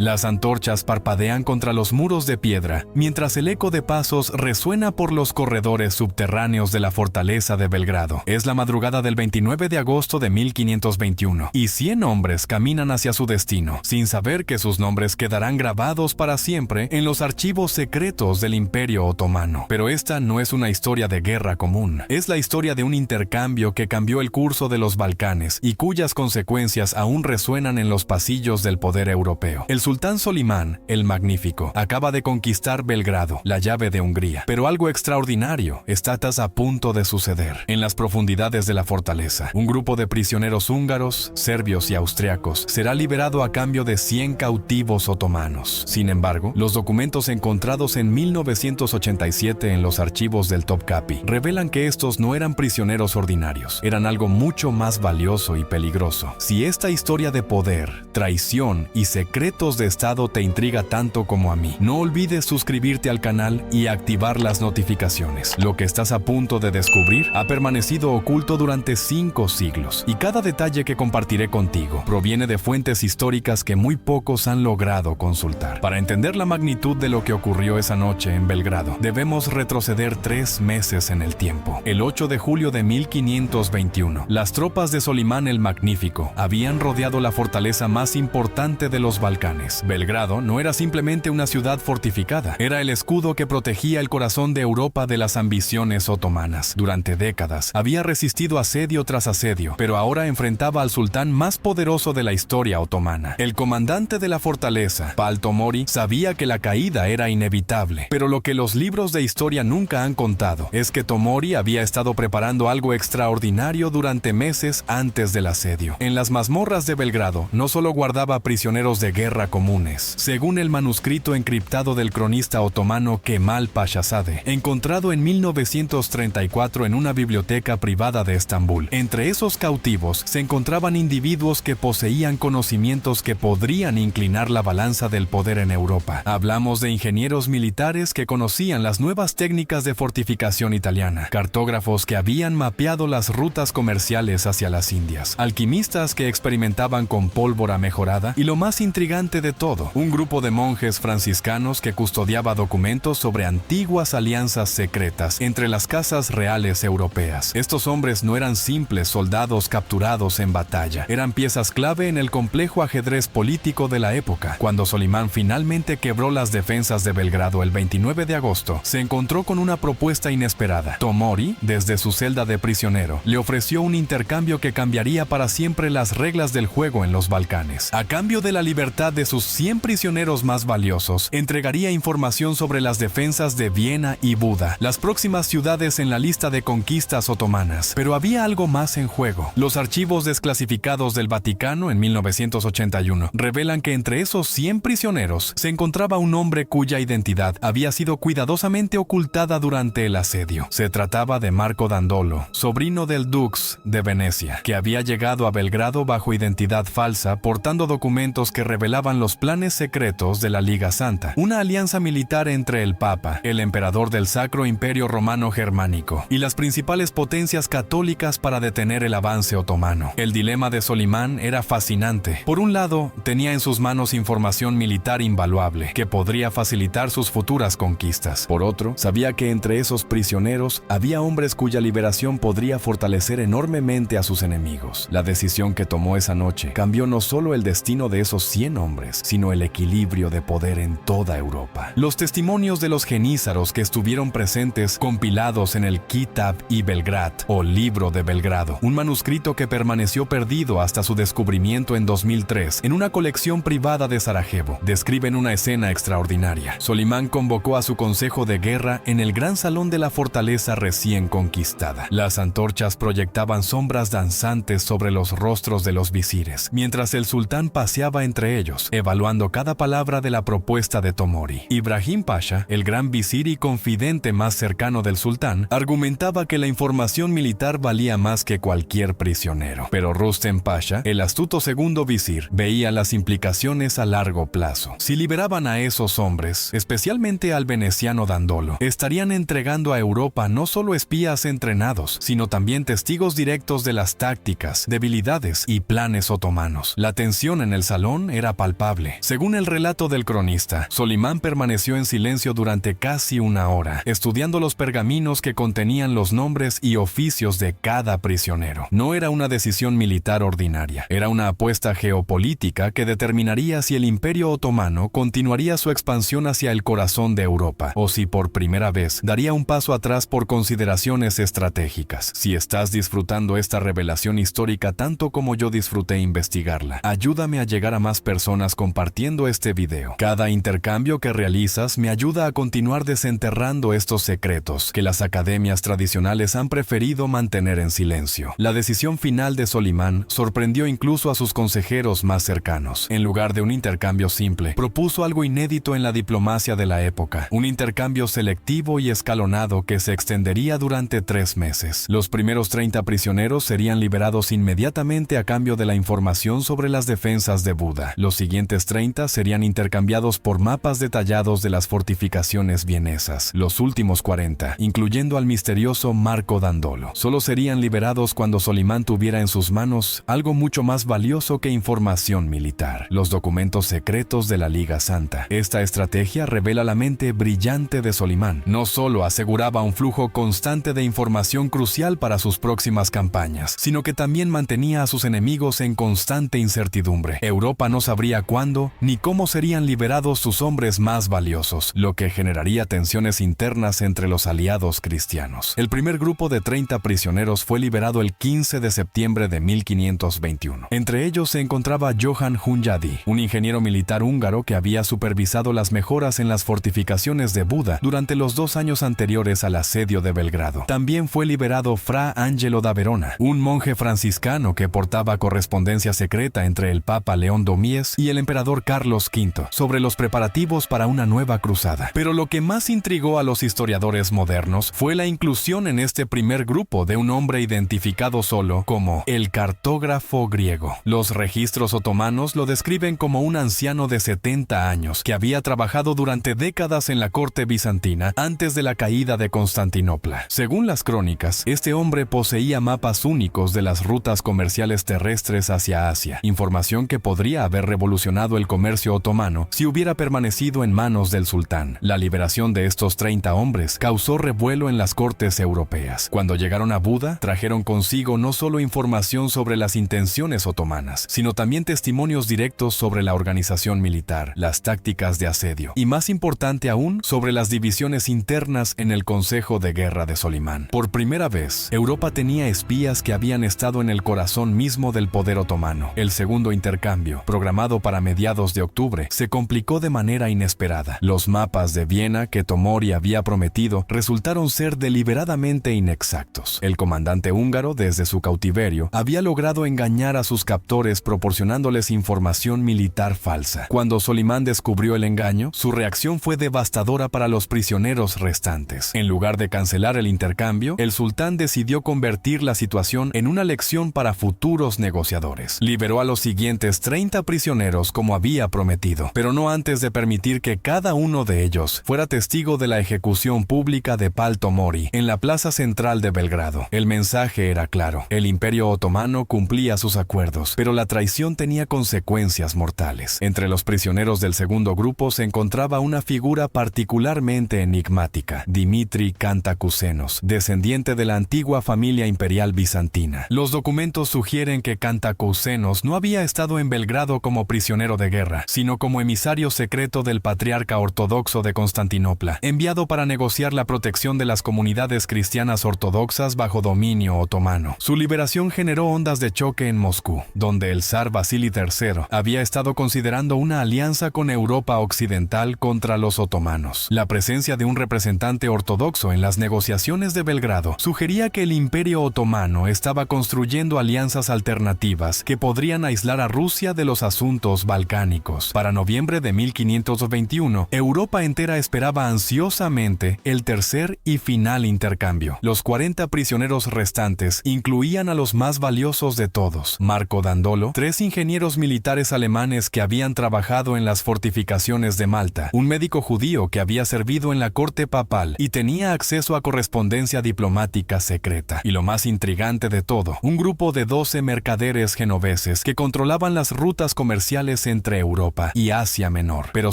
Las antorchas parpadean contra los muros de piedra, mientras el eco de pasos resuena por los corredores subterráneos de la fortaleza de Belgrado. Es la madrugada del 29 de agosto de 1521, y 100 hombres caminan hacia su destino, sin saber que sus nombres quedarán grabados para siempre en los archivos secretos del Imperio Otomano. Pero esta no es una historia de guerra común, es la historia de un intercambio que cambió el curso de los Balcanes y cuyas consecuencias aún resuenan en los pasillos del poder europeo. El sultán Solimán, el Magnífico, acaba de conquistar Belgrado, la llave de Hungría, pero algo extraordinario está a punto de suceder. En las profundidades de la fortaleza, un grupo de prisioneros húngaros, serbios y austriacos será liberado a cambio de 100 cautivos otomanos. Sin embargo, los documentos encontrados en 1987 en los archivos del Topkapi revelan que estos no eran prisioneros ordinarios, eran algo mucho más valioso y peligroso. Si esta historia de poder, traición y secretos de Estado te intriga tanto como a mí, no olvides suscribirte al canal y activar las notificaciones. Lo que estás a punto de descubrir ha permanecido oculto durante 5 siglos, y cada detalle que compartiré contigo proviene de fuentes históricas que muy pocos han logrado consultar. Para entender la magnitud de lo que ocurrió esa noche en Belgrado, debemos retroceder 3 meses en el tiempo. El 8 de julio de 1521, las tropas de Solimán el Magnífico habían rodeado la fortaleza más importante de los Balcanes. Belgrado no era simplemente una ciudad fortificada, era el escudo que protegía el corazón de Europa de las ambiciones otomanas. Durante décadas había resistido asedio tras asedio, pero ahora enfrentaba al sultán más poderoso de la historia otomana. El comandante de la fortaleza, Pal Tomori, sabía que la caída era inevitable, pero lo que los libros de historia nunca han contado es que Tomori había estado preparando algo extraordinario durante meses antes del asedio. En las mazmorras de Belgrado no solo guardaba prisioneros de guerra comunes. Según el manuscrito encriptado del cronista otomano Kemal Paşazade, encontrado en 1934 en una biblioteca privada de Estambul, entre esos cautivos se encontraban individuos que poseían conocimientos que podrían inclinar la balanza del poder en Europa. Hablamos de ingenieros militares que conocían las nuevas técnicas de fortificación italiana, cartógrafos que habían mapeado las rutas comerciales hacia las Indias, alquimistas que experimentaban con pólvora mejorada y, lo más intrigante de todo, un grupo de monjes franciscanos que custodiaba documentos sobre antiguas alianzas secretas entre las casas reales europeas. Estos hombres no eran simples soldados capturados en batalla, eran piezas clave en el complejo ajedrez político de la época. Cuando Solimán finalmente quebró las defensas de Belgrado el 29 de agosto, se encontró con una propuesta inesperada. Tomori, desde su celda de prisionero, le ofreció un intercambio que cambiaría para siempre las reglas del juego en los Balcanes. A cambio de la libertad de sus 100 prisioneros más valiosos, entregaría información sobre las defensas de Viena y Buda, las próximas ciudades en la lista de conquistas otomanas. Pero había algo más en juego. Los archivos desclasificados del Vaticano en 1981 revelan que entre esos 100 prisioneros se encontraba un hombre cuya identidad había sido cuidadosamente ocultada durante el asedio. Se trataba de Marco Dandolo, sobrino del Dux de Venecia, que había llegado a Belgrado bajo identidad falsa, portando documentos que revelaban los planes secretos de la Liga Santa, una alianza militar entre el Papa, el emperador del Sacro Imperio Romano Germánico, y las principales potencias católicas para detener el avance otomano. El dilema de Solimán era fascinante. Por un lado, tenía en sus manos información militar invaluable, que podría facilitar sus futuras conquistas. Por otro, sabía que entre esos prisioneros había hombres cuya liberación podría fortalecer enormemente a sus enemigos. La decisión que tomó esa noche cambió no solo el destino de esos 100 hombres, sino el equilibrio de poder en toda Europa. Los testimonios de los genízaros que estuvieron presentes, compilados en el Kitab i Belgrad, o Libro de Belgrado, un manuscrito que permaneció perdido hasta su descubrimiento en 2003 en una colección privada de Sarajevo, describen una escena extraordinaria. Solimán convocó a su consejo de guerra en el gran salón de la fortaleza recién conquistada. Las antorchas proyectaban sombras danzantes sobre los rostros de los visires, mientras el sultán paseaba entre ellos, evaluando cada palabra de la propuesta de Tomori. Ibrahim Pasha, el gran visir y confidente más cercano del sultán, argumentaba que la información militar valía más que cualquier prisionero. Pero Rustem Pasha, el astuto segundo visir, veía las implicaciones a largo plazo. Si liberaban a esos hombres, especialmente al veneciano Dandolo, estarían entregando a Europa no solo espías entrenados, sino también testigos directos de las tácticas, debilidades y planes otomanos. La tensión en el salón era palpable. culpable. Según el relato del cronista, Solimán permaneció en silencio durante casi una hora, estudiando los pergaminos que contenían los nombres y oficios de cada prisionero. No era una decisión militar ordinaria, era una apuesta geopolítica que determinaría si el Imperio Otomano continuaría su expansión hacia el corazón de Europa, o si por primera vez daría un paso atrás por consideraciones estratégicas. Si estás disfrutando esta revelación histórica tanto como yo disfruté investigarla, ayúdame a llegar a más personas compartiendo este video. Cada intercambio que realizas me ayuda a continuar desenterrando estos secretos que las academias tradicionales han preferido mantener en silencio. La decisión final de Solimán sorprendió incluso a sus consejeros más cercanos. En lugar de un intercambio simple, propuso algo inédito en la diplomacia de la época, un intercambio selectivo y escalonado que se extendería durante 3 meses. Los primeros 30 prisioneros serían liberados inmediatamente a cambio de la información sobre las defensas de Buda. Los siguientes 30 serían intercambiados por mapas detallados de las fortificaciones vienesas. Los últimos 40, incluyendo al misterioso Marco Dandolo, solo serían liberados cuando Solimán tuviera en sus manos algo mucho más valioso que información militar: los documentos secretos de la Liga Santa. Esta estrategia revela la mente brillante de Solimán. No solo aseguraba un flujo constante de información crucial para sus próximas campañas, sino que también mantenía a sus enemigos en constante incertidumbre. Europa no sabría cuándo ni cómo serían liberados sus hombres más valiosos, lo que generaría tensiones internas entre los aliados cristianos. El primer grupo de 30 prisioneros fue liberado el 15 de septiembre de 1521. Entre ellos se encontraba Johann Hunyadi, un ingeniero militar húngaro que había supervisado las mejoras en las fortificaciones de Buda durante los 2 años anteriores al asedio de Belgrado. También fue liberado Fra Angelo da Verona, un monje franciscano que portaba correspondencia secreta entre el Papa León Domies y el emperador Carlos V sobre los preparativos para una nueva cruzada. Pero lo que más intrigó a los historiadores modernos fue la inclusión en este primer grupo de un hombre identificado solo como el cartógrafo griego. Los registros otomanos lo describen como un anciano de 70 años que había trabajado durante décadas en la corte bizantina antes de la caída de Constantinopla. Según las crónicas, este hombre poseía mapas únicos de las rutas comerciales terrestres hacia Asia, información que podría haber revolucionado el comercio otomano si hubiera permanecido en manos del sultán. La liberación de estos 30 hombres causó revuelo en las cortes europeas. Cuando llegaron a Buda, trajeron consigo no solo información sobre las intenciones otomanas, sino también testimonios directos sobre la organización militar, las tácticas de asedio y, más importante aún, sobre las divisiones internas en el Consejo de Guerra de Solimán. Por primera vez, Europa tenía espías que habían estado en el corazón mismo del poder otomano. El segundo intercambio, programado para mediados de octubre, se complicó de manera inesperada. Los mapas de Viena que Tomori había prometido resultaron ser deliberadamente inexactos. El comandante húngaro, desde su cautiverio, había logrado engañar a sus captores proporcionándoles información militar falsa. Cuando Solimán descubrió el engaño, su reacción fue devastadora para los prisioneros restantes. En lugar de cancelar el intercambio, el sultán decidió convertir la situación en una lección para futuros negociadores. Liberó a los siguientes 30 prisioneros como había prometido, pero no antes de permitir que cada uno de ellos fuera testigo de la ejecución pública de Pál Tomori en la plaza central de Belgrado. El mensaje era claro: el Imperio Otomano cumplía sus acuerdos, pero la traición tenía consecuencias mortales. Entre los prisioneros del segundo grupo se encontraba una figura particularmente enigmática: Dimitri Cantacusenos, descendiente de la antigua familia imperial bizantina. Los documentos sugieren que Cantacusenos no había estado en Belgrado como prisionero de guerra, sino como emisario secreto del patriarca ortodoxo de Constantinopla, enviado para negociar la protección de las comunidades cristianas ortodoxas bajo dominio otomano. Su liberación generó ondas de choque en Moscú, donde el zar Vasili III había estado considerando una alianza con Europa occidental contra los otomanos. La presencia de un representante ortodoxo en las negociaciones de Belgrado sugería que el Imperio Otomano estaba construyendo alianzas alternativas que podrían aislar a Rusia de los asuntos balcánicos. Para noviembre de 1521, Europa entera esperaba ansiosamente el tercer y final intercambio. Los 40 prisioneros restantes incluían a los más valiosos de todos: Marco Dandolo, 3 ingenieros militares alemanes que habían trabajado en las fortificaciones de Malta, un médico judío que había servido en la corte papal y tenía acceso a correspondencia diplomática secreta, y lo más intrigante de todo, un grupo de 12 mercaderes genoveses que controlaban las rutas comerciales relaciones entre Europa y Asia Menor. Pero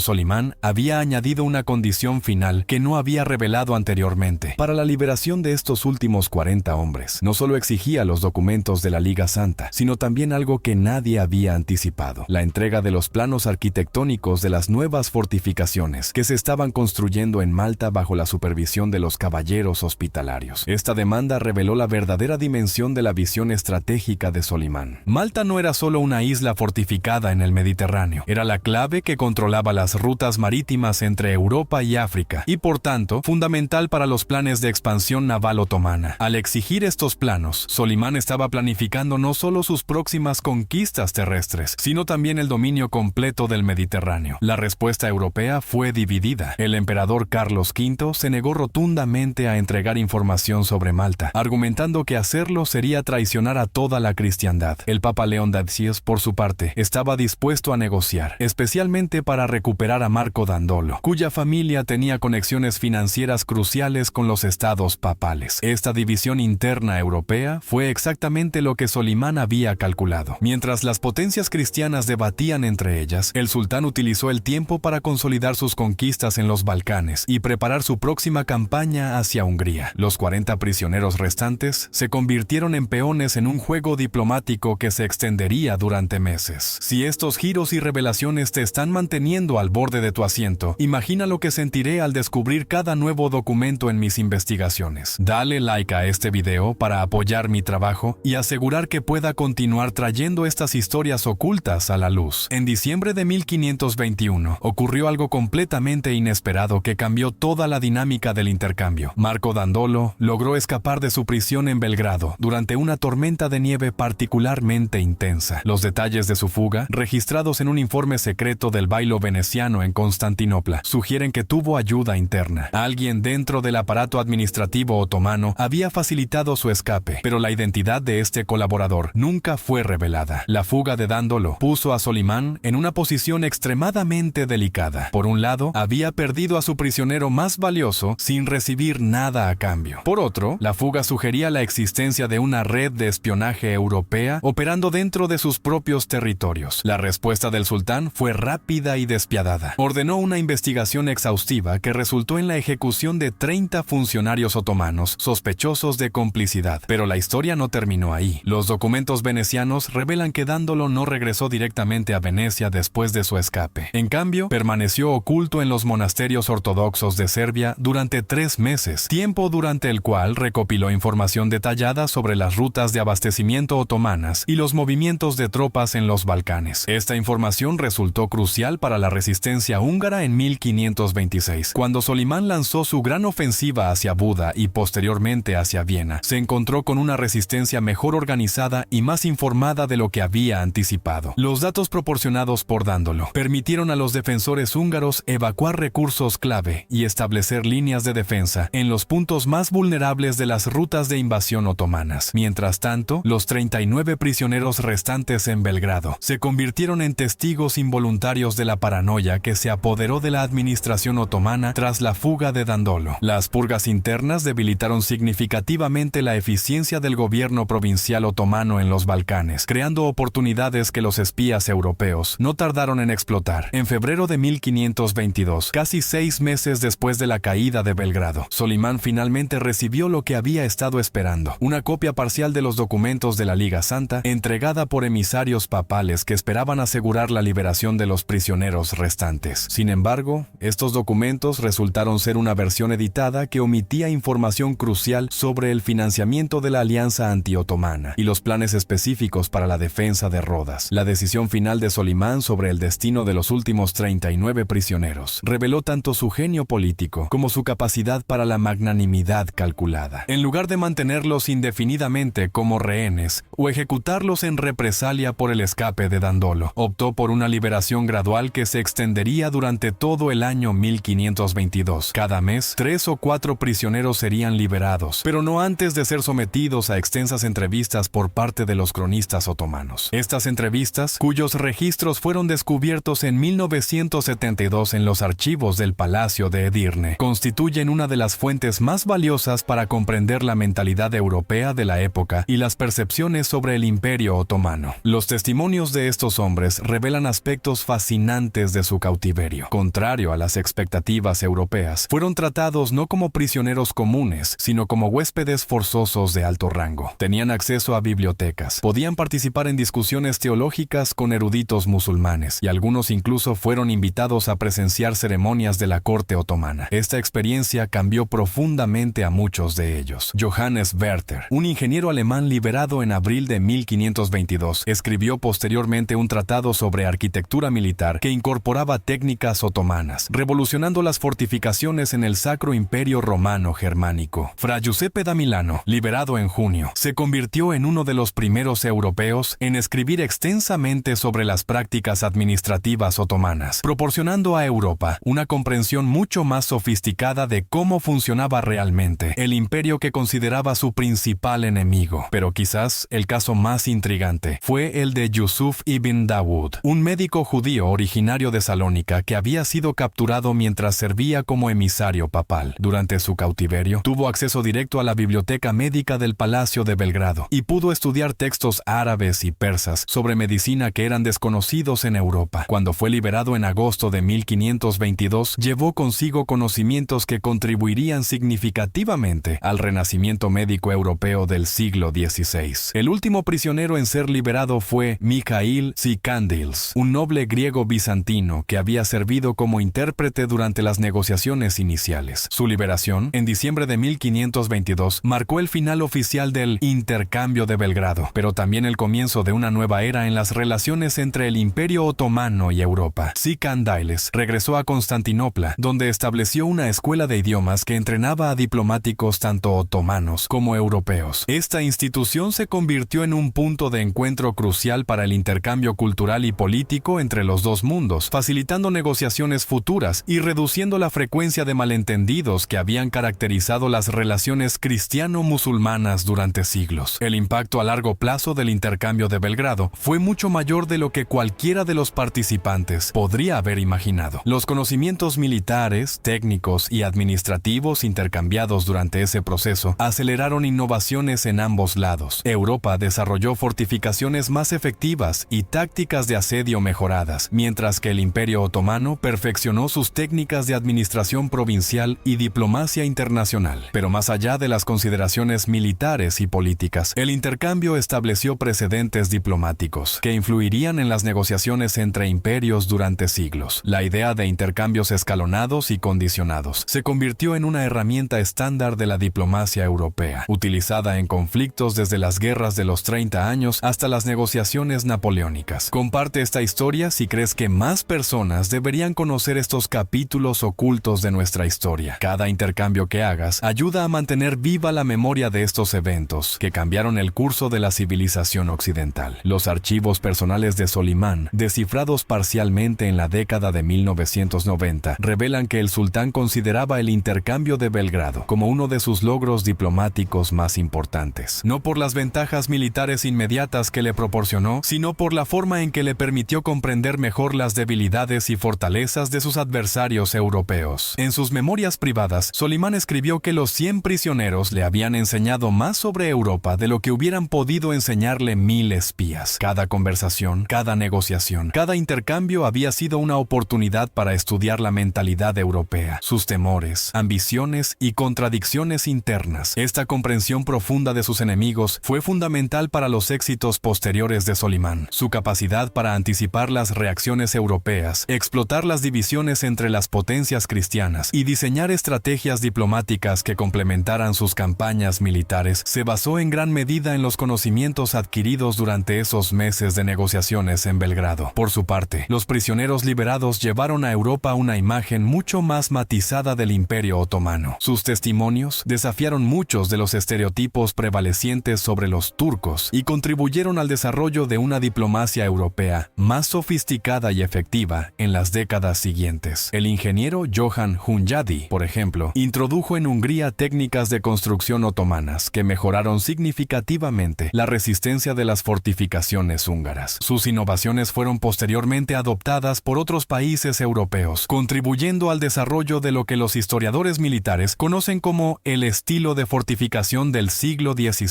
Solimán había añadido una condición final que no había revelado anteriormente. Para la liberación de estos últimos 40 hombres, no solo exigía los documentos de la Liga Santa, sino también algo que nadie había anticipado: la entrega de los planos arquitectónicos de las nuevas fortificaciones que se estaban construyendo en Malta bajo la supervisión de los caballeros hospitalarios. Esta demanda reveló la verdadera dimensión de la visión estratégica de Solimán. Malta no era solo una isla fortificada en el Mediterráneo, era la clave que controlaba las rutas marítimas entre Europa y África, y por tanto, fundamental para los planes de expansión naval otomana. Al exigir estos planos, Solimán estaba planificando no solo sus próximas conquistas terrestres, sino también el dominio completo del Mediterráneo. La respuesta europea fue dividida. El emperador Carlos V se negó rotundamente a entregar información sobre Malta, argumentando que hacerlo sería traicionar a toda la cristiandad. El Papa León X, por su parte, estaba dispuesto a negociar, especialmente para recuperar a Marco Dandolo, cuya familia tenía conexiones financieras cruciales con los estados papales. Esta división interna europea fue exactamente lo que Solimán había calculado. Mientras las potencias cristianas debatían entre ellas, el sultán utilizó el tiempo para consolidar sus conquistas en los Balcanes y preparar su próxima campaña hacia Hungría. Los 40 prisioneros restantes se convirtieron en peones en un juego diplomático que se extendería durante meses. Si estos giros y revelaciones te están manteniendo al borde de tu asiento, imagina lo que sentiré al descubrir cada nuevo documento en mis investigaciones. Dale like a este video para apoyar mi trabajo y asegurar que pueda continuar trayendo estas historias ocultas a la luz. En diciembre de 1521 ocurrió algo completamente inesperado que cambió toda la dinámica del intercambio. Marco Dandolo logró escapar de su prisión en Belgrado durante una tormenta de nieve particularmente intensa. Los detalles de su fuga, registrados en un informe secreto del bailo veneciano en Constantinopla, sugieren que tuvo ayuda interna. Alguien dentro del aparato administrativo otomano había facilitado su escape, pero la identidad de este colaborador nunca fue revelada. La fuga de Dandolo puso a Solimán en una posición extremadamente delicada. Por un lado, había perdido a su prisionero más valioso sin recibir nada a cambio. Por otro, la fuga sugería la existencia de una red de espionaje europea operando dentro de sus propios territorios. La respuesta del sultán fue rápida y despiadada. Ordenó una investigación exhaustiva que resultó en la ejecución de 30 funcionarios otomanos sospechosos de complicidad. Pero la historia no terminó ahí. Los documentos venecianos revelan que Dandolo no regresó directamente a Venecia después de su escape. En cambio, permaneció oculto en los monasterios ortodoxos de Serbia durante 3 meses, tiempo durante el cual recopiló información detallada sobre las rutas de abastecimiento otomanas y los movimientos de tropas en los Balcanes. Esta información resultó crucial para la resistencia húngara en 1526. Cuando Solimán lanzó su gran ofensiva hacia Buda y posteriormente hacia Viena, se encontró con una resistencia mejor organizada y más informada de lo que había anticipado. Los datos proporcionados por Dandolo permitieron a los defensores húngaros evacuar recursos clave y establecer líneas de defensa en los puntos más vulnerables de las rutas de invasión otomanas. Mientras tanto, los 39 prisioneros restantes en Belgrado se convirtieron en testigos involuntarios de la paranoia que se apoderó de la administración otomana tras la fuga de Dandolo. Las purgas internas debilitaron significativamente la eficiencia del gobierno provincial otomano en los Balcanes, creando oportunidades que los espías europeos no tardaron en explotar. En febrero de 1522, casi 6 meses después de la caída de Belgrado, Solimán finalmente recibió lo que había estado esperando: una copia parcial de los documentos de la Liga Santa, entregada por emisarios papales que esperaban asegurar la liberación de los prisioneros restantes. Sin embargo, estos documentos resultaron ser una versión editada que omitía información crucial sobre el financiamiento de la alianza anti-otomana y los planes específicos para la defensa de Rodas. La decisión final de Solimán sobre el destino de los últimos 39 prisioneros reveló tanto su genio político como su capacidad para la magnanimidad calculada. En lugar de mantenerlos indefinidamente como rehenes o ejecutarlos en represalia por el escape de Dandolo, optó por una liberación gradual que se extendería durante todo el año 1522. Cada mes, 3 o 4 prisioneros serían liberados, pero no antes de ser sometidos a extensas entrevistas por parte de los cronistas otomanos. Estas entrevistas, cuyos registros fueron descubiertos en 1972 en los archivos del Palacio de Edirne, constituyen una de las fuentes más valiosas para comprender la mentalidad europea de la época y las percepciones sobre el Imperio Otomano. Los testimonios de estos hombres militares revelan aspectos fascinantes de su cautiverio. Contrario a las expectativas europeas, fueron tratados no como prisioneros comunes, sino como huéspedes forzosos de alto rango. Tenían acceso a bibliotecas, podían participar en discusiones teológicas con eruditos musulmanes, y algunos incluso fueron invitados a presenciar ceremonias de la corte otomana. Esta experiencia cambió profundamente a muchos de ellos. Johannes Werther, un ingeniero alemán liberado en abril de 1522, escribió posteriormente un tratado sobre arquitectura militar que incorporaba técnicas otomanas, revolucionando las fortificaciones en el Sacro Imperio Romano Germánico. Fra Giuseppe da Milano, liberado en junio, se convirtió en uno de los primeros europeos en escribir extensamente sobre las prácticas administrativas otomanas, proporcionando a Europa una comprensión mucho más sofisticada de cómo funcionaba realmente el imperio que consideraba su principal enemigo. Pero quizás el caso más intrigante fue el de Yusuf ibn Dawud, un médico judío originario de Salónica que había sido capturado mientras servía como emisario papal. Durante su cautiverio, tuvo acceso directo a la biblioteca médica del Palacio de Belgrado y pudo estudiar textos árabes y persas sobre medicina que eran desconocidos en Europa. Cuando fue liberado en agosto de 1522, llevó consigo conocimientos que contribuirían significativamente al renacimiento médico europeo del siglo XVI. El último prisionero en ser liberado fue Mikhail Tsikandils, un noble griego bizantino que había servido como intérprete durante las negociaciones iniciales. Su liberación, en diciembre de 1522, marcó el final oficial del intercambio de Belgrado, pero también el comienzo de una nueva era en las relaciones entre el Imperio Otomano y Europa. Tsikandils regresó a Constantinopla, donde estableció una escuela de idiomas que entrenaba a diplomáticos tanto otomanos como europeos. Esta institución se convirtió en un punto de encuentro crucial para el intercambio cultural y político entre los dos mundos, facilitando negociaciones futuras y reduciendo la frecuencia de malentendidos que habían caracterizado las relaciones cristiano-musulmanas durante siglos. El impacto a largo plazo del intercambio de Belgrado fue mucho mayor de lo que cualquiera de los participantes podría haber imaginado. Los conocimientos militares, técnicos y administrativos intercambiados durante ese proceso aceleraron innovaciones en ambos lados. Europa desarrolló fortificaciones más efectivas y tácticas de asedio mejoradas, mientras que el Imperio Otomano perfeccionó sus técnicas de administración provincial y diplomacia internacional. Pero más allá de las consideraciones militares y políticas, el intercambio estableció precedentes diplomáticos que influirían en las negociaciones entre imperios durante siglos. La idea de intercambios escalonados y condicionados se convirtió en una herramienta estándar de la diplomacia europea, utilizada en conflictos desde las guerras de los 30 años hasta las negociaciones napoleónicas. Comparte esta historia si crees que más personas deberían conocer estos capítulos ocultos de nuestra historia. Cada intercambio que hagas ayuda a mantener viva la memoria de estos eventos que cambiaron el curso de la civilización occidental. Los archivos personales de Solimán, descifrados parcialmente en la década de 1990, revelan que el sultán consideraba el intercambio de Belgrado como uno de sus logros diplomáticos más importantes. No por las ventajas militares inmediatas que le proporcionó, sino por la forma en que le permitió comprender mejor las debilidades y fortalezas de sus adversarios europeos. En sus memorias privadas, Solimán escribió que los 100 prisioneros le habían enseñado más sobre Europa de lo que hubieran podido enseñarle 1000 espías. Cada conversación, cada negociación, cada intercambio había sido una oportunidad para estudiar la mentalidad europea, sus temores, ambiciones y contradicciones internas. Esta comprensión profunda de sus enemigos fue fundamental para los éxitos posteriores de Solimán. Su capacidad para anticipar las reacciones europeas, explotar las divisiones entre las potencias cristianas y diseñar estrategias diplomáticas que complementaran sus campañas militares se basó en gran medida en los conocimientos adquiridos durante esos meses de negociaciones en Belgrado. Por su parte, los prisioneros liberados llevaron a Europa una imagen mucho más matizada del Imperio Otomano. Sus testimonios desafiaron muchos de los estereotipos prevalecientes sobre los turcos y contribuyeron al desarrollo de una diplomacia europea más sofisticada y efectiva en las décadas siguientes. El ingeniero Johan Hunyadi, por ejemplo, introdujo en Hungría técnicas de construcción otomanas que mejoraron significativamente la resistencia de las fortificaciones húngaras. Sus innovaciones fueron posteriormente adoptadas por otros países europeos, contribuyendo al desarrollo de lo que los historiadores militares conocen como el estilo de fortificación del siglo XVI.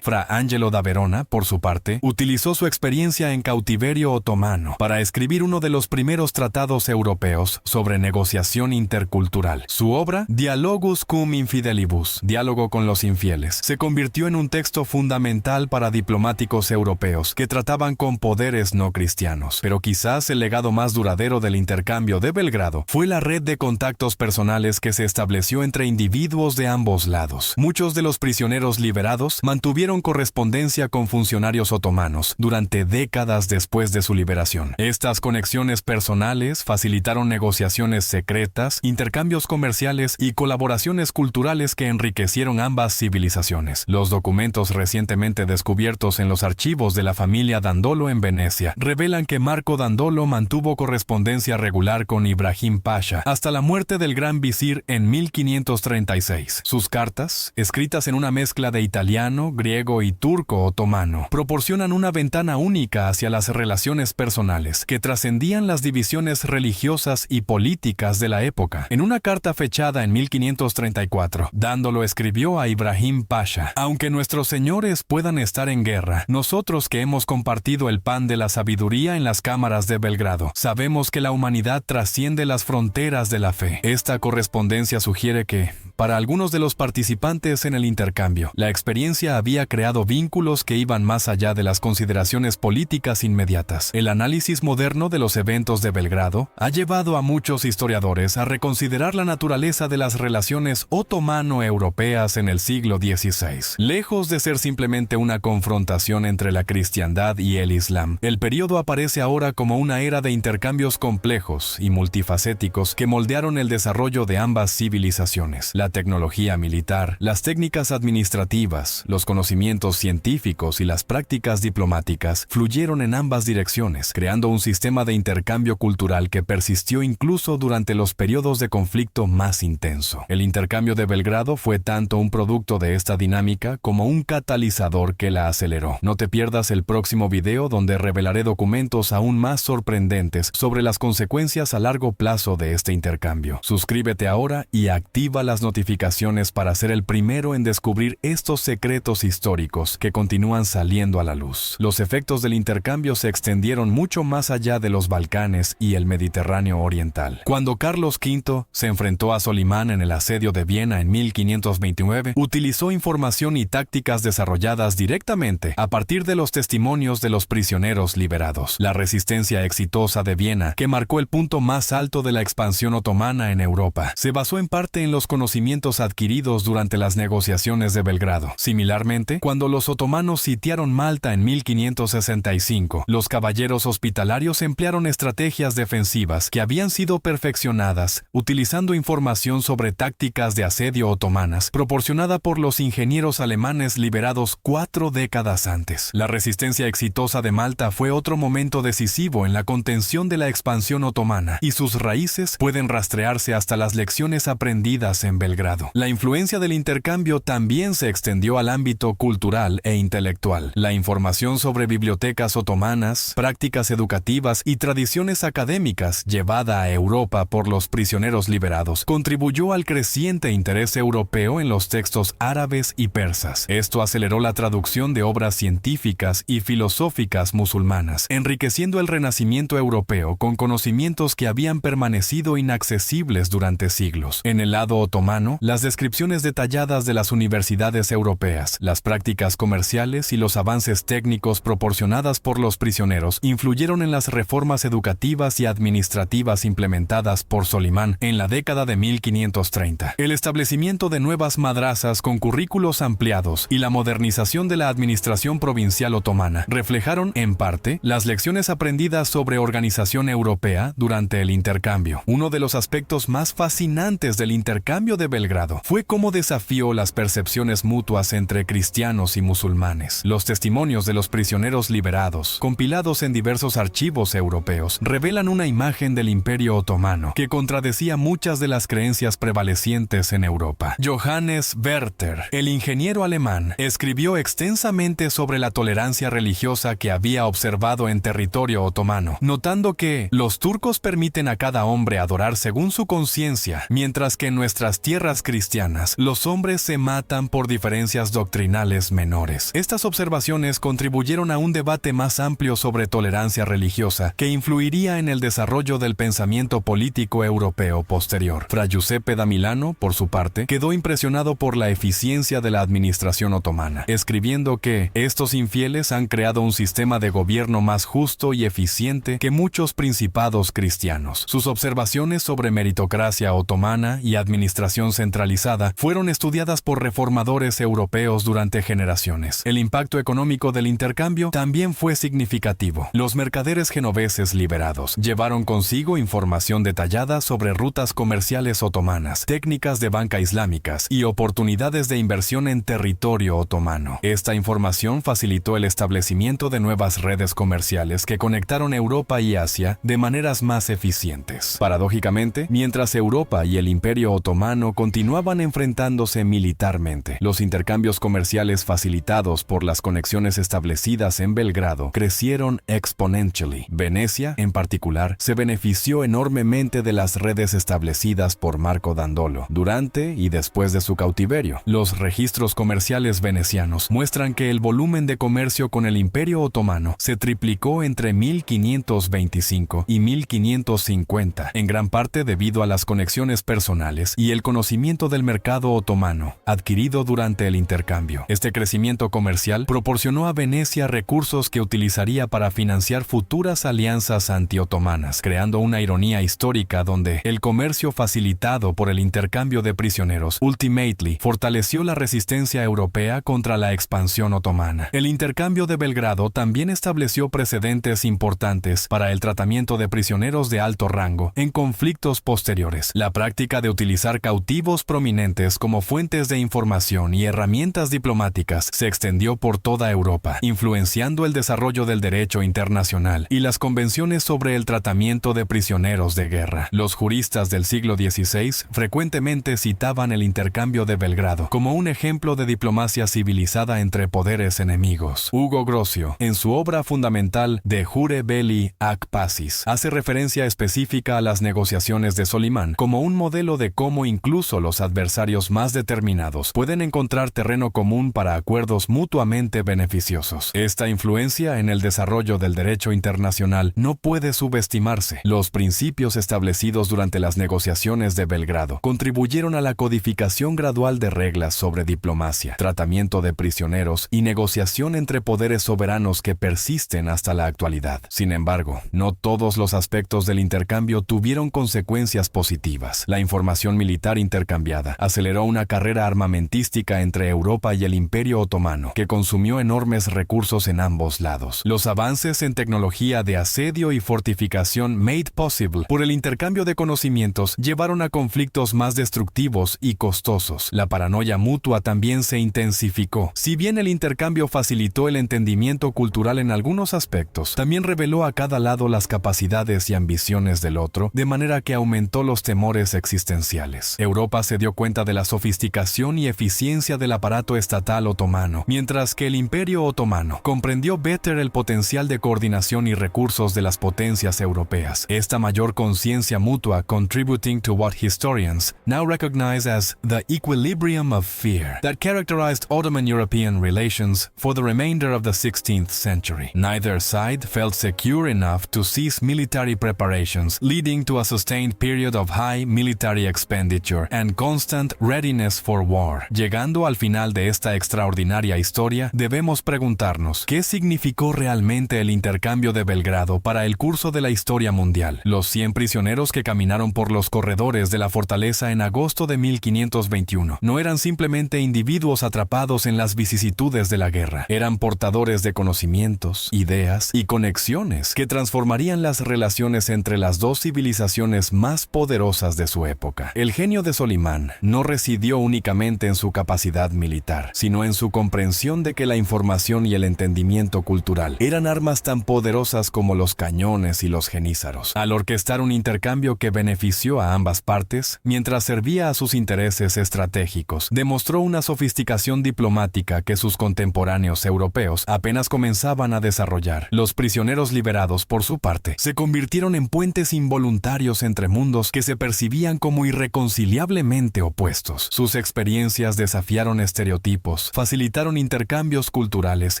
Fra Angelo da Verona, por su parte, utilizó su experiencia en cautiverio cautiverio otomano para escribir uno de los primeros tratados europeos sobre negociación intercultural. Su obra, Dialogus cum infidelibus, Diálogo con los infieles, se convirtió en un texto fundamental para diplomáticos europeos que trataban con poderes no cristianos. Pero quizás el legado más duradero del intercambio de Belgrado fue la red de contactos personales que se estableció entre individuos de ambos lados. Muchos de los prisioneros liberados mantuvieron correspondencia con funcionarios otomanos durante décadas después de su liberación. Estas conexiones personales facilitaron negociaciones secretas, intercambios comerciales y colaboraciones culturales que enriquecieron ambas civilizaciones. Los documentos recientemente descubiertos en los archivos de la familia Dandolo en Venecia revelan que Marco Dandolo mantuvo correspondencia regular con Ibrahim Pasha hasta la muerte del gran visir en 1536. Sus cartas, escritas en una mezcla de italiano, griego y turco otomano, proporcionan una ventana única hacia las relaciones personales que trascendían las divisiones religiosas y políticas de la época. En una carta fechada en 1534, Dandolo escribió a Ibrahim Pasha: «Aunque nuestros señores puedan estar en guerra, nosotros que hemos compartido el pan de la sabiduría en las cámaras de Belgrado, sabemos que la humanidad trasciende las fronteras de la fe». Esta correspondencia sugiere que, para algunos de los participantes en el intercambio, la experiencia había creado vínculos que iban más allá de las consideraciones políticas inmediatas. El análisis moderno de los eventos de Belgrado ha llevado a muchos historiadores a reconsiderar la naturaleza de las relaciones otomano-europeas en el siglo XVI. Lejos de ser simplemente una confrontación entre la cristiandad y el islam, el período aparece ahora como una era de intercambios complejos y multifacéticos que moldearon el desarrollo de ambas civilizaciones. La tecnología militar, las técnicas administrativas, los conocimientos científicos y las prácticas diplomáticas fluyeron en ambas direcciones, creando un sistema de intercambio cultural que persistió incluso durante los periodos de conflicto más intenso. El intercambio de Belgrado fue tanto un producto de esta dinámica como un catalizador que la aceleró. No te pierdas el próximo video donde revelaré documentos aún más sorprendentes sobre las consecuencias a largo plazo de este intercambio. Suscríbete ahora y activa las notificaciones para ser el primero en descubrir estos secretos históricos que continúan saliendo a la luz. Los efectos del intercambio se extendieron mucho más allá de los Balcanes y el Mediterráneo oriental. Cuando Carlos V se enfrentó a Solimán en el asedio de Viena en 1529, utilizó información y tácticas desarrolladas directamente a partir de los testimonios de los prisioneros liberados. La resistencia exitosa de Viena, que marcó el punto más alto de la expansión otomana en Europa, se basó en parte en los conocimientos adquiridos durante las negociaciones de Belgrado. Similarmente, cuando los otomanos sitiaron Malta en 1565, los caballeros hospitalarios emplearon estrategias defensivas que habían sido perfeccionadas, utilizando información sobre tácticas de asedio otomanas, proporcionada por los ingenieros alemanes liberados 4 décadas antes. La resistencia exitosa de Malta fue otro momento decisivo en la contención de la expansión otomana, y sus raíces pueden rastrearse hasta las lecciones aprendidas en Belgrado. La influencia del intercambio también se extendió al ámbito cultural e intelectual. La información sobre bibliotecas otomanas, prácticas educativas y tradiciones académicas llevada a Europa por los prisioneros liberados contribuyó al creciente interés europeo en los textos árabes y persas. Esto aceleró la traducción de obras científicas y filosóficas musulmanas, enriqueciendo el Renacimiento europeo con conocimientos que habían permanecido inaccesibles durante siglos. En el lado otomano, las descripciones detalladas de las universidades europeas, las prácticas comerciales y los avances técnicos proporcionadas por los prisioneros influyeron en las reformas educativas y administrativas implementadas por Solimán en la década de 1530. El establecimiento de nuevas madrasas con currículos ampliados y la modernización de la administración provincial otomana reflejaron, en parte, las lecciones aprendidas sobre organización europea durante el intercambio. Uno de los aspectos más fascinantes del intercambio de Belgrado fue cómo desafió las percepciones mutuas entre cristianos y musulmanes. Los testimonios de los prisioneros liberados, compilados en diversos archivos europeos, revelan una imagen del Imperio Otomano que contradecía muchas de las creencias prevalecientes en Europa. Johannes Werther, el ingeniero alemán, escribió extensamente sobre la tolerancia religiosa que había observado en territorio otomano, notando que los turcos permiten a cada hombre adorar según su conciencia, mientras que en nuestras tierras cristianas los hombres se matan por diferencias doctrinales menores. Estas observaciones contribuyeron a un debate más amplio estudio sobre tolerancia religiosa que influiría en el desarrollo del pensamiento político europeo posterior. Fra Giuseppe da Milano, por su parte, quedó impresionado por la eficiencia de la administración otomana, escribiendo que estos infieles han creado un sistema de gobierno más justo y eficiente que muchos principados cristianos. Sus observaciones sobre meritocracia otomana y administración centralizada fueron estudiadas por reformadores europeos durante generaciones. El impacto económico del intercambio también fue significativo. Los mercaderes genoveses liberados llevaron consigo información detallada sobre rutas comerciales otomanas, técnicas de banca islámicas y oportunidades de inversión en territorio otomano. Esta información facilitó el establecimiento de nuevas redes comerciales que conectaron Europa y Asia de maneras más eficientes. Paradójicamente, mientras Europa y el Imperio Otomano continuaban enfrentándose militarmente, los intercambios comerciales facilitados por las conexiones establecidas en Belgrado crecieron exponentially. Venecia, en particular, se benefició enormemente de las redes establecidas por Marco Dandolo durante y después de su cautiverio. Los registros comerciales venecianos muestran que el volumen de comercio con el Imperio Otomano se triplicó entre 1525 y 1550, en gran parte debido a las conexiones personales y el conocimiento del mercado otomano adquirido durante el intercambio. Este crecimiento comercial proporcionó a Venecia recursos que utilizaría para financiar futuras alianzas antiotomanas, creando una ironía histórica donde el comercio facilitado por el intercambio de prisioneros ultimately fortaleció la resistencia europea contra la expansión otomana. El intercambio de Belgrado también estableció precedentes importantes para el tratamiento de prisioneros de alto rango en conflictos posteriores. La práctica de utilizar cautivos prominentes como fuentes de información y herramientas diplomáticas se extendió por toda Europa, influenciando el desarrollo del derecho internacional y las convenciones sobre el tratamiento de prisioneros de guerra. Los juristas del siglo XVI frecuentemente citaban el intercambio de Belgrado como un ejemplo de diplomacia civilizada entre poderes enemigos. Ugo Grosio, en su obra fundamental De Jure Belli ac Pacis, hace referencia específica a las negociaciones de Solimán como un modelo de cómo incluso los adversarios más determinados pueden encontrar terreno común para acuerdos mutuamente beneficiosos. Esta influencia en el desarrollo del derecho internacional no puede subestimarse. Los principios establecidos durante las negociaciones de Belgrado contribuyeron a la codificación gradual de reglas sobre diplomacia, tratamiento de prisioneros y negociación entre poderes soberanos que persisten hasta la actualidad. Sin embargo, no todos los aspectos del intercambio tuvieron consecuencias positivas. La información militar intercambiada aceleró una carrera armamentística entre Europa y el Imperio Otomano, que consumió enormes recursos en ambos lados. Los avances en tecnología de asedio y fortificación made possible por el intercambio de conocimientos llevaron a conflictos más destructivos y costosos. La paranoia mutua también se intensificó. Si bien el intercambio facilitó el entendimiento cultural en algunos aspectos, también reveló a cada lado las capacidades y ambiciones del otro, de manera que aumentó los temores existenciales. Europa se dio cuenta de la sofisticación y eficiencia del aparato estatal otomano, mientras que el Imperio Otomano comprendió better el potencial de coordinación y recursos de las potencias europeas. Esta mayor conciencia mutua contributing to what historians now recognize as the equilibrium of fear that characterized Ottoman-European relations for the remainder of the 16th century. Neither side felt secure enough to cease military preparations, leading to a sustained period of high military expenditure and constant readiness for war. Llegando al final de esta extraordinaria historia, debemos preguntarnos, ¿qué significó realmente el intercambio de Belgrado para el curso de la historia mundial? Los 100 prisioneros que caminaron por los corredores de la fortaleza en agosto de 1521 no eran simplemente individuos atrapados en las vicisitudes de la guerra. Eran portadores de conocimientos, ideas y conexiones que transformarían las relaciones entre las dos civilizaciones más poderosas de su época. El genio de Solimán no residió únicamente en su capacidad militar, sino en su comprensión de que la información y el entendimiento cultural eran armas tan poderosas como los cañones y los genízaros. Al orquestar un intercambio que benefició a ambas partes, mientras servía a sus intereses estratégicos, demostró una sofisticación diplomática que sus contemporáneos europeos apenas comenzaban a desarrollar. Los prisioneros liberados, por su parte, se convirtieron en puentes involuntarios entre mundos que se percibían como irreconciliablemente opuestos. Sus experiencias desafiaron estereotipos, facilitaron intercambios culturales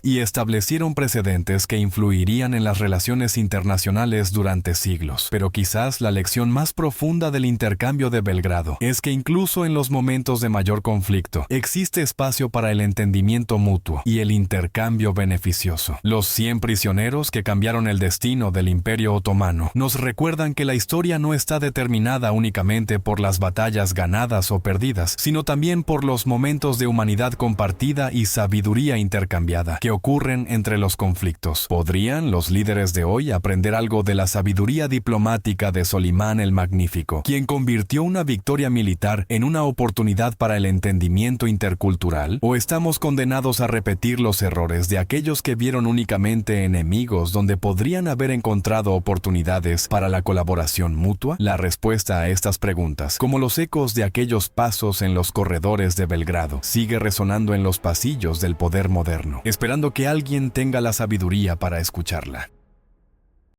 y establecieron precedentes lecciones que influirían en las relaciones internacionales durante siglos. Pero quizás la lección más profunda del intercambio de Belgrado es que incluso en los momentos de mayor conflicto, existe espacio para el entendimiento mutuo y el intercambio beneficioso. Los 100 prisioneros que cambiaron el destino del Imperio Otomano nos recuerdan que la historia no está determinada únicamente por las batallas ganadas o perdidas, sino también por los momentos de humanidad compartida y sabiduría intercambiada que ocurren entre los conflictos. ¿Podrían los líderes de hoy aprender algo de la sabiduría diplomática de Solimán el Magnífico, quien convirtió una victoria militar en una oportunidad para el entendimiento intercultural? ¿O estamos condenados a repetir los errores de aquellos que vieron únicamente enemigos donde podrían haber encontrado oportunidades para la colaboración mutua? La respuesta a estas preguntas, como los ecos de aquellos pasos en los corredores de Belgrado, sigue resonando en los pasillos del poder moderno, esperando que alguien tenga la sabiduría para escucharla.